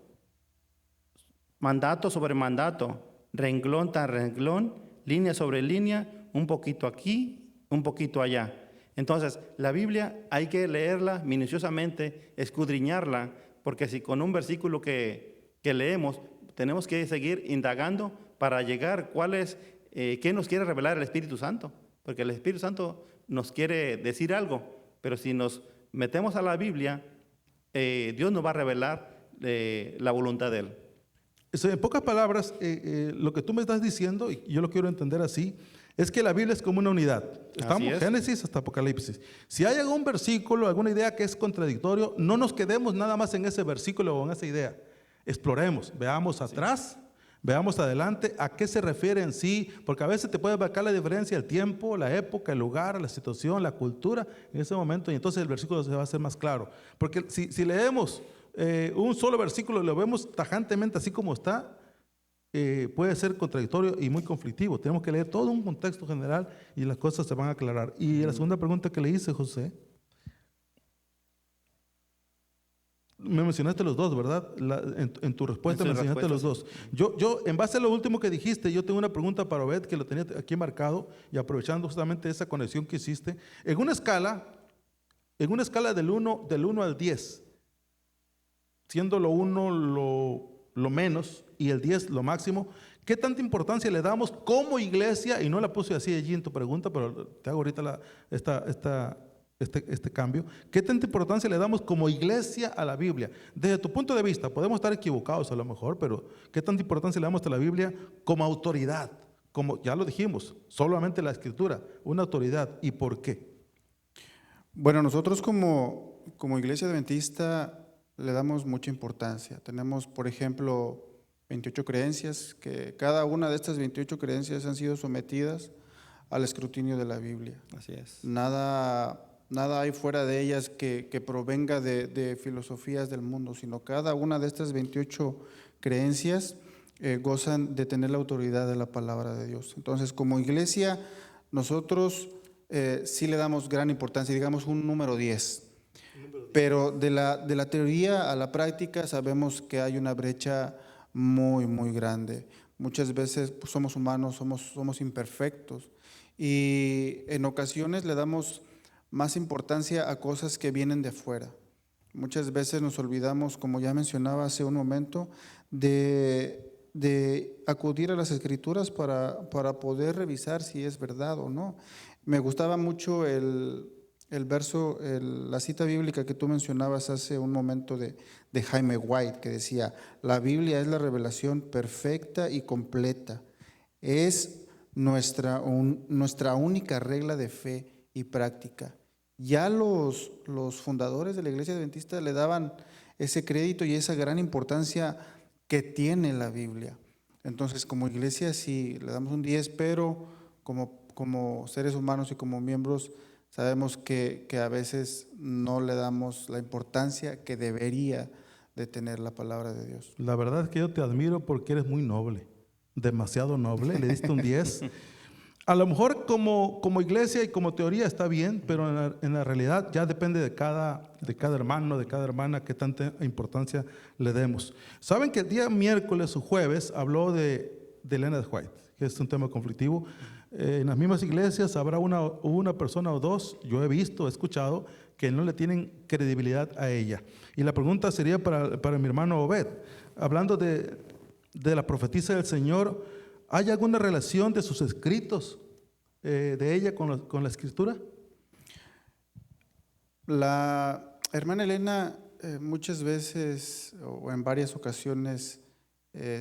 mandato sobre mandato, renglón tras renglón, línea sobre línea, un poquito aquí, un poquito allá. Entonces, la Biblia hay que leerla minuciosamente, escudriñarla, porque si con un versículo que leemos, tenemos que seguir indagando para llegar qué nos quiere revelar el Espíritu Santo, porque el Espíritu Santo nos quiere decir algo, Pero si nos metemos a la Biblia, Dios nos va a revelar la voluntad de Él. En pocas palabras, lo que tú me estás diciendo, y yo lo quiero entender así, es que la Biblia es como una unidad. Estamos es. Génesis hasta Apocalipsis. Si hay algún versículo, alguna idea que es contradictorio, no nos quedemos nada más en ese versículo o en esa idea. Exploremos, veamos atrás, veamos adelante, a qué se refiere en sí, porque a veces te puede marcar la diferencia el tiempo, la época, el lugar, la situación, la cultura en ese momento, y entonces el versículo se va a hacer más claro. Porque si leemos un solo versículo y lo vemos tajantemente así como está, puede ser contradictorio y muy conflictivo. Tenemos que leer todo un contexto general y las cosas se van a aclarar. Y la segunda pregunta que le hice, José, me mencionaste los dos, ¿verdad? En tu respuesta me mencionaste los dos. Yo, en base a lo último que dijiste, yo tengo una pregunta para Obed, que lo tenía aquí marcado, y aprovechando justamente esa conexión que hiciste. En una escala del 1 al 10, siendo lo 1 lo menos y el 10 lo máximo, ¿qué tanta importancia le damos como iglesia? Y no la puse así allí en tu pregunta, pero te hago ahorita este cambio. ¿Qué tanta importancia le damos como iglesia a la Biblia? Desde tu punto de vista, podemos estar equivocados a lo mejor, pero ¿qué tanta importancia le damos a la Biblia como autoridad? Como ya lo dijimos, solamente la Escritura, una autoridad. ¿Y por qué? Bueno, nosotros como Iglesia Adventista le damos mucha importancia. Tenemos, por ejemplo, 28 creencias, que cada una de estas 28 creencias han sido sometidas al escrutinio de la Biblia. Así es. Nada hay fuera de ellas que provenga de filosofías del mundo, sino cada una de estas 28 creencias gozan de tener la autoridad de la palabra de Dios. Entonces, como iglesia, nosotros sí le damos gran importancia, digamos un número 10. Pero de la teoría a la práctica sabemos que hay una brecha muy, muy grande. Muchas veces pues, somos humanos, somos imperfectos, y en ocasiones le damos más importancia a cosas que vienen de fuera. Muchas veces nos olvidamos, como ya mencionaba hace un momento, de acudir a las Escrituras para poder revisar si es verdad o no. Me gustaba mucho el verso, la cita bíblica que tú mencionabas hace un momento de Jaime White, que decía: la Biblia es la revelación perfecta y completa. Es nuestra única regla de fe y práctica. Ya los fundadores de la Iglesia Adventista le daban ese crédito y esa gran importancia que tiene la Biblia. Entonces, como iglesia sí le damos un 10, pero como seres humanos y como miembros sabemos que a veces no le damos la importancia que debería de tener la palabra de Dios. La verdad es que yo te admiro porque eres muy noble, demasiado noble, le diste un 10. A lo mejor como iglesia y como teoría está bien, pero en la realidad ya depende de cada hermano, de cada hermana, qué tanta importancia le demos. Saben que el día miércoles o jueves habló de Leonard White, que es un tema conflictivo. En las mismas iglesias habrá una persona o dos, yo he visto, he escuchado, que no le tienen credibilidad a ella. Y la pregunta sería para mi hermano Obed, hablando de la profetisa del Señor, ¿hay alguna relación de sus escritos de ella con la Escritura? La hermana Elena muchas veces o en varias ocasiones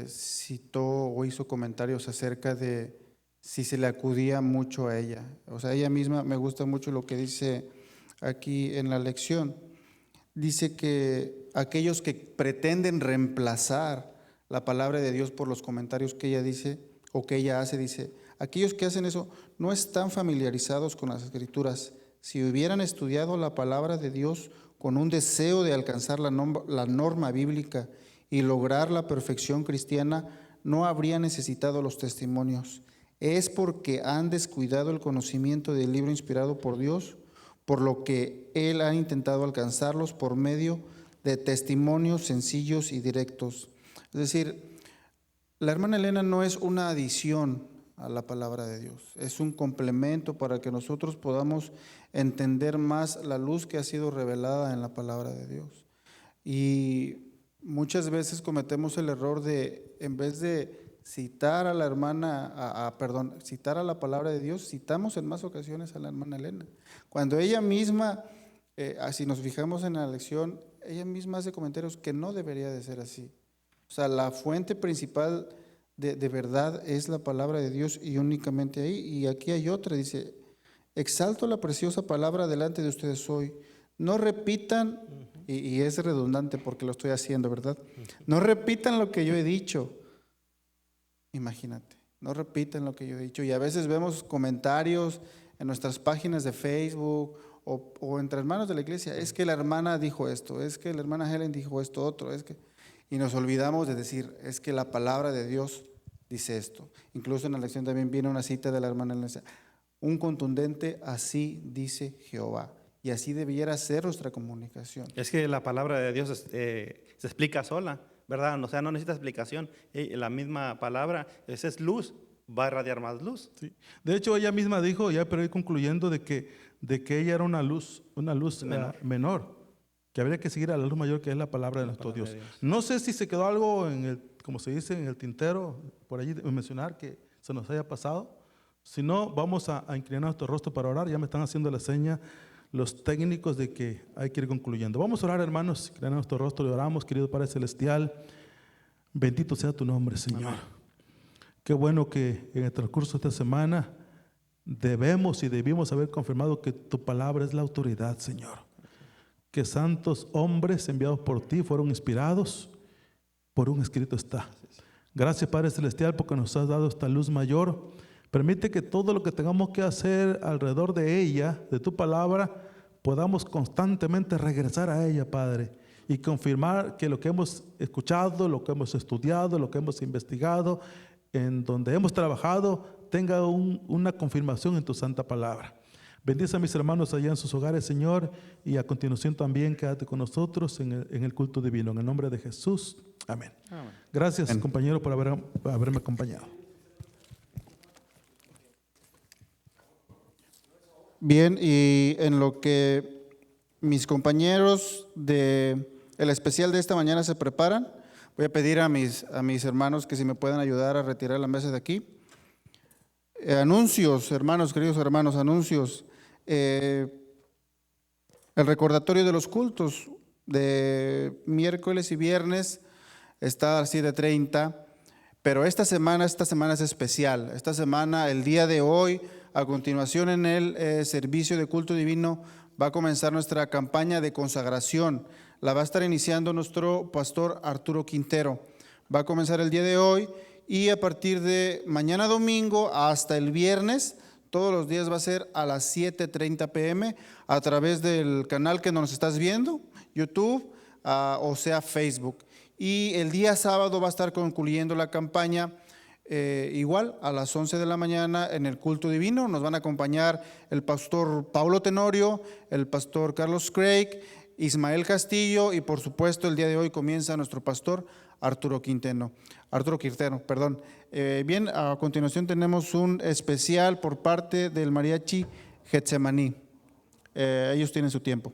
citó o hizo comentarios acerca de si se le acudía mucho a ella. O sea, ella misma, me gusta mucho lo que dice aquí en la lección. Dice que aquellos que pretenden reemplazar la palabra de Dios por los comentarios que ella dice o que ella hace, dice, aquellos que hacen eso no están familiarizados con las Escrituras. Si hubieran estudiado la palabra de Dios con un deseo de alcanzar la norma bíblica y lograr la perfección cristiana, no habrían necesitado los testimonios. Es porque han descuidado el conocimiento del libro inspirado por Dios, por lo que Él ha intentado alcanzarlos por medio de testimonios sencillos y directos. Es decir, la hermana Elena no es una adición a la palabra de Dios, es un complemento para que nosotros podamos entender más la luz que ha sido revelada en la palabra de Dios. Y muchas veces cometemos el error de, en vez de citar a la hermana, citar a la palabra de Dios, citamos en más ocasiones a la hermana Elena, cuando ella misma Si nos fijamos en la lección, ella misma hace comentarios que no debería de ser así. O sea, la fuente principal de verdad es la palabra de Dios y únicamente ahí. Y aquí hay otra, dice, exalto la preciosa palabra delante de ustedes hoy. No repitan, y es redundante porque lo estoy haciendo, ¿verdad? No repitan lo que yo he dicho. Imagínate, no repitan lo que yo he dicho. Y a veces vemos comentarios en nuestras páginas de Facebook o entre hermanos de la iglesia. Es que la hermana dijo esto, es que la hermana Helen dijo esto otro, es que... Y nos olvidamos de decir, es que la palabra de Dios dice esto. Incluso en la lección también viene una cita de la hermana Helen. Un contundente, así dice Jehová. Y así debiera ser nuestra comunicación. Es que la palabra de Dios se explica sola, ¿verdad? O sea, no necesita explicación. La misma palabra, esa es luz, va a irradiar más luz. Sí. De hecho, ella misma dijo, ya pero ir concluyendo, de que ella era una luz menor, que habría que seguir a la luz mayor, que es la palabra de nuestro Dios. No sé si se quedó algo en el, como se dice, en el tintero, por allí mencionar que se nos haya pasado. Si no, vamos a inclinar nuestro rostro para orar. Ya me están haciendo la seña los técnicos de que hay que ir concluyendo. Vamos a orar, hermanos, inclinar nuestro rostro y oramos, querido Padre Celestial. Bendito sea tu nombre, Señor. Amén. Qué bueno que en el transcurso de esta semana debemos y debimos haber confirmado que tu palabra es la autoridad, Señor. Que santos hombres enviados por ti fueron inspirados, por un escrito está. Gracias, Padre Celestial, porque nos has dado esta luz mayor. Permite que todo lo que tengamos que hacer alrededor de ella, de tu palabra, podamos constantemente regresar a ella, Padre, y confirmar que lo que hemos escuchado, lo que hemos estudiado, lo que hemos investigado, en donde hemos trabajado, tenga una confirmación en tu santa palabra. Bendice a mis hermanos allá en sus hogares, Señor, y a continuación también quédate con nosotros en el culto divino. En el nombre de Jesús. Amén. Amén. Gracias, compañero, por haberme acompañado. Bien, y en lo que mis compañeros del especial de esta mañana se preparan, voy a pedir a mis hermanos que si me puedan ayudar a retirar la mesa de aquí. Anuncios, hermanos, queridos hermanos, anuncios. El recordatorio de los cultos de miércoles y viernes está a las 7:30, pero esta semana es especial. Esta semana, el día de hoy, a continuación en el servicio de culto divino, va a comenzar nuestra campaña de consagración. La va a estar iniciando nuestro pastor Arturo Quintero. Va a comenzar el día de hoy y a partir de mañana domingo hasta el viernes, todos los días va a ser a las 7:30 p.m. a través del canal que nos estás viendo, YouTube, o sea Facebook. Y el día sábado va a estar concluyendo la campaña igual a las 11 de la mañana en el culto divino. Nos van a acompañar el pastor Paulo Tenorio, el pastor Carlos Craig, Ismael Castillo y por supuesto el día de hoy comienza nuestro pastor Arturo Quintero. Bien, a continuación tenemos un especial por parte del mariachi Getsemaní. Ellos tienen su tiempo.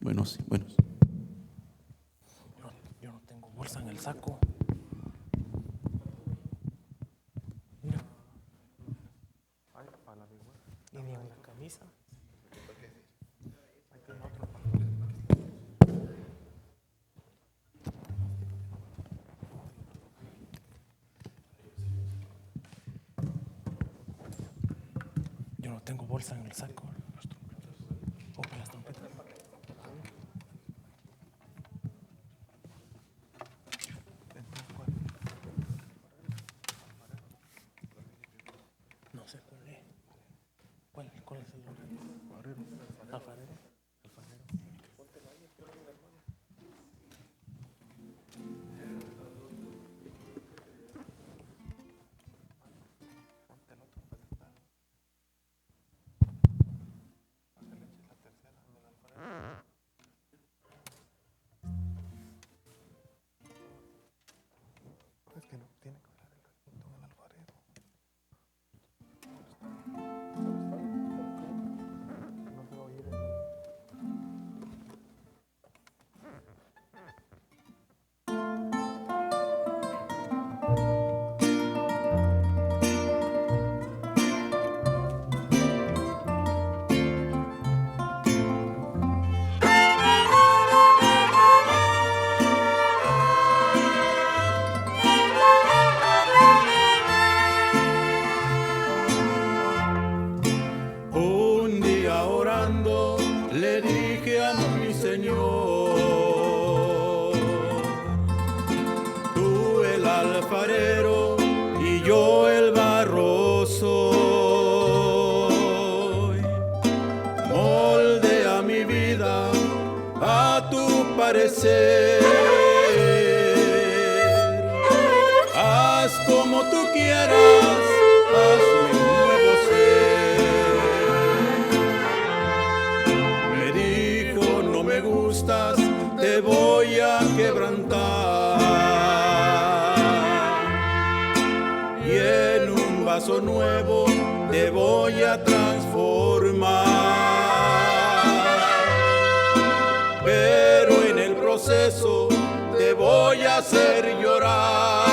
Buenos. Yo no tengo bolsa en el saco. Mira. Y ni en la camisa. Yo no tengo bolsa en el saco. O para las trompetas. No sé cuál es. ¿Cuál? Un día orando le dije a mi Señor, tú el alfarero y yo el barro soy. Moldea mi vida a tu parecer, haz como tú quieras, hazme un nuevo ser. Me dijo, no me gustas, te voy a quebrantar, y en un vaso nuevo te voy a transformar. Pero en el proceso te voy a hacer llorar,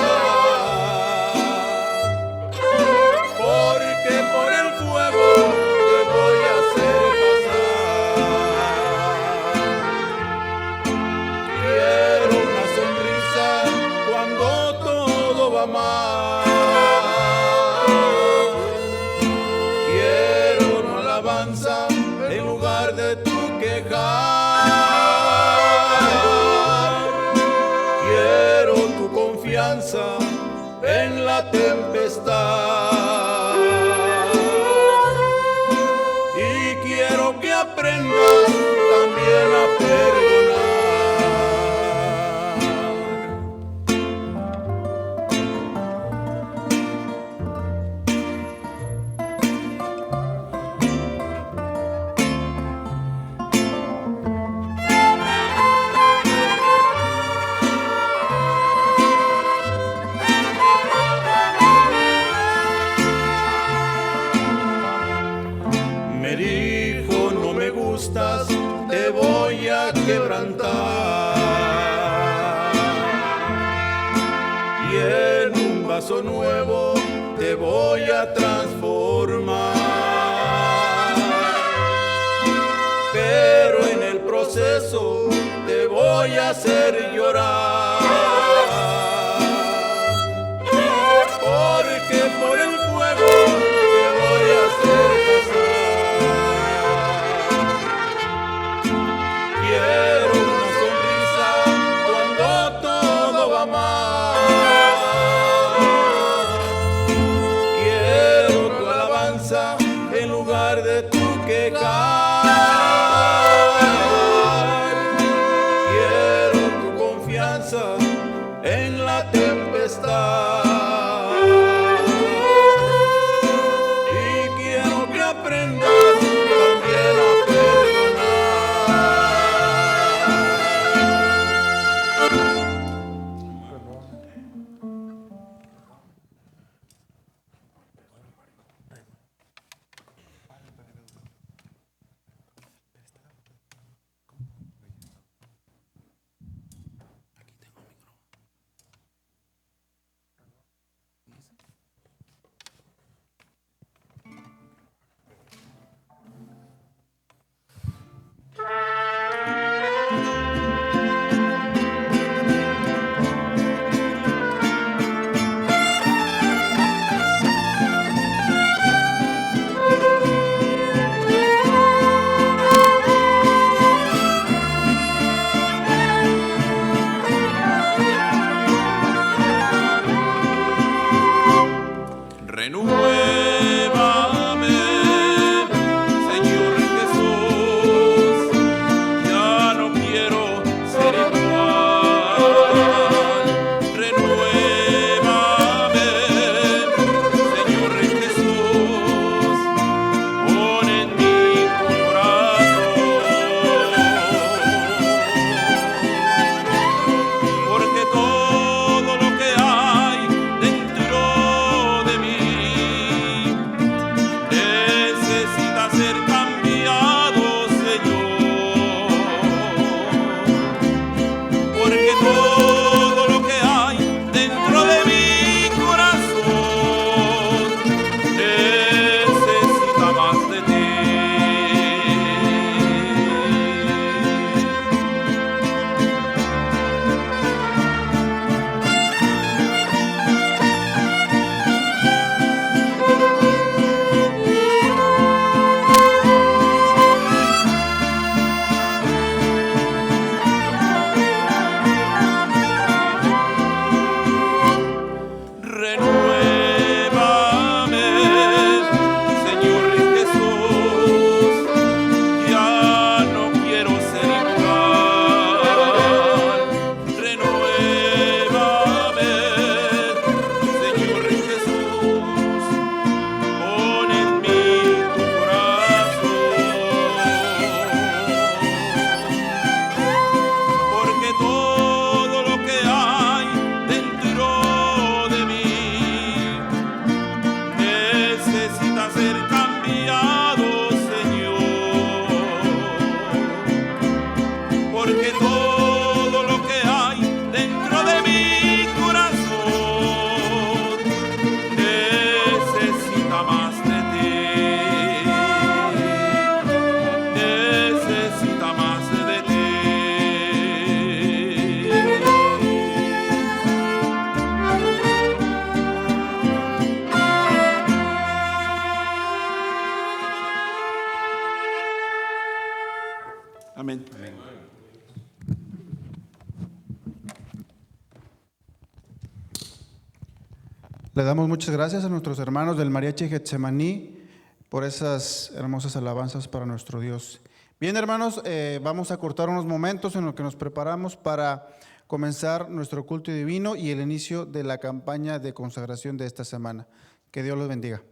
porque por el fuego te voy a hacer pasar. Quiero una sonrisa cuando todo va mal, quiero una alabanza en lugar de tu quejar. En la tempestad, y quiero que aprendas también a te voy a quebrantar, y en un vaso nuevo te voy a transformar. Pero en el proceso te voy a hacer llorar, porque por el fuego te voy a hacer pasar. Quiero una sonrisa cuando todo va mal, quiero tu alabanza en lugar de tu quejar, quiero tu confianza en la tempestad, y quiero que aprendas también a Le damos muchas gracias a nuestros hermanos del Mariachi Getsemaní por esas hermosas alabanzas para nuestro Dios. Bien, hermanos, vamos a cortar unos momentos en los que nos preparamos para comenzar nuestro culto divino y el inicio de la campaña de consagración de esta semana. Que Dios los bendiga.